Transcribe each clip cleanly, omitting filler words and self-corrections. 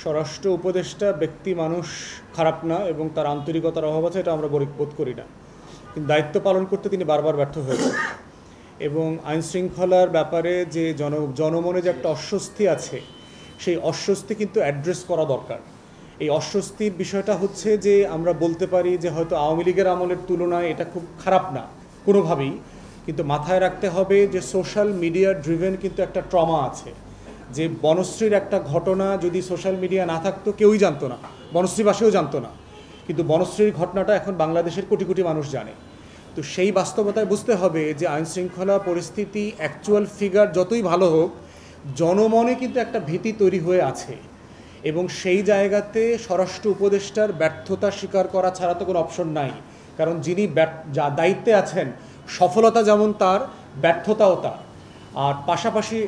স্বরাষ্ট্র উপদেষ্টা ব্যক্তি মানুষ খারাপ না এবং তার আন্তরিকতার অভাব আছে, এটা আমরা বোধ করি না। কিন্তু দায়িত্ব পালন করতে তিনি বারবার ব্যর্থ হয়েছেন এবং আইনশৃঙ্খলার ব্যাপারে যে জনমনে যে একটা অস্বস্তি আছে, সেই অস্বস্তি কিন্তু অ্যাড্রেস করা দরকার। এই অস্বস্তির বিষয়টা হচ্ছে যে আমরা বলতে পারি যে হয়তো আওয়ামী লীগের আমলের তুলনায় এটা খুব খারাপ না কোনোভাবেই, কিন্তু মাথায় রাখতে হবে যে সোশ্যাল মিডিয়া ড্রিভেন কিন্তু একটা ট্রমা আছে। যে বনশ্রীর একটা ঘটনা যদি সোশ্যাল মিডিয়া না থাকতো কেউই জানতো না, বনশ্রীবাসীও জানতো না, কিন্তু বনশ্রীর ঘটনাটা এখন বাংলাদেশের কোটি কোটি মানুষ জানে। তো সেই বাস্তবতায় বুঝতে হবে যে আইনশৃঙ্খলা পরিস্থিতি অ্যাকচুয়াল ফিগার যতই ভালো হোক, জনমনে কিন্তু একটা ভীতি তৈরি হয়ে আছে এবং সেই জায়গাতে স্বরাষ্ট্র উপদেষ্টার ব্যর্থতা স্বীকার করা ছাড়া তো কোনো অপশন নাই। কারণ যিনি যা দায়িত্বে আছেন, সফলতা যেমন তার, ব্যর্থতাও তার। আর পাশাপাশি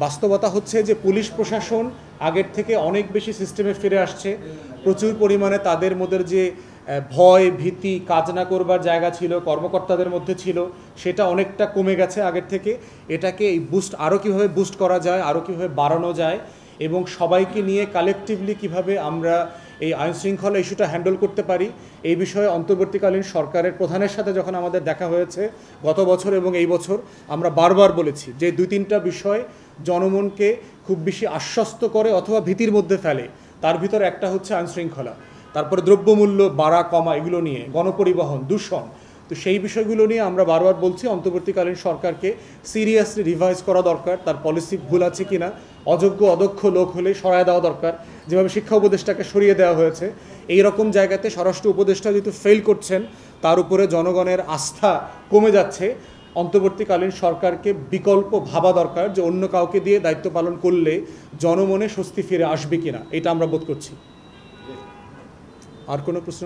বাস্তবতা হচ্ছে যে পুলিশ প্রশাসন আগের থেকে অনেক বেশি সিস্টেমে ফিরে আসছে। প্রচুর পরিমাণে তাদের মধ্যে যে ভয় ভীতি, কাজ না করবার জায়গা ছিল কর্মকর্তাদের মধ্যে ছিল, সেটা অনেকটা কমে গেছে আগের থেকে। এটাকে এই আরও কীভাবে বুস্ট করা যায়, আরও কীভাবে বাড়ানো যায় এবং সবাইকে নিয়ে কালেকটিভলি কিভাবে আমরা এই আইনশৃঙ্খলা ইস্যুটা হ্যান্ডেল করতে পারি, এই বিষয়ে অন্তর্বর্তীকালীন সরকারের প্রধানের সাথে যখন আমাদের দেখা হয়েছে গত বছর এবং এই বছর, আমরা বারবার বলেছি যে 2-3টা বিষয় জনমনকে খুব বেশি আশ্বস্ত করে অথবা ভীতির মধ্যে ফেলে। তার ভিতরে একটা হচ্ছে আইনশৃঙ্খলা, তারপরে দ্রব্যমূল্য বাড়া কমা, এগুলো নিয়ে গণপরিবহন, দূষণ। তো সেই বিষয়গুলো নিয়ে আমরা বারবার বলছি অন্তর্বর্তীকালীন সরকারকে সিরিয়াসলি রিভাইজ করা দরকার। তার পলিসি ভুল আছে কিনা, অযোগ্য অদক্ষ লোক হলে সরায় দেওয়া দরকার, যেভাবে শিক্ষা উপদেষ্টাকে সরিয়ে দেওয়া হয়েছে। এই রকম জায়গাতে স্বরাষ্ট্র উপদেষ্টা যেহেতু ফেল করছেন, তার উপরে জনগণের আস্থা কমে যাচ্ছে। অন্তর্বর্তীকালীন সরকারকে বিকল্প ভাবা দরকার যে অন্য কাউকে দিয়ে দায়িত্ব পালন করলে জনমনে স্বস্তি ফিরে আসবে কিনা, এটা আমরা বোধ করছি। আর কোনো প্রশ্ন?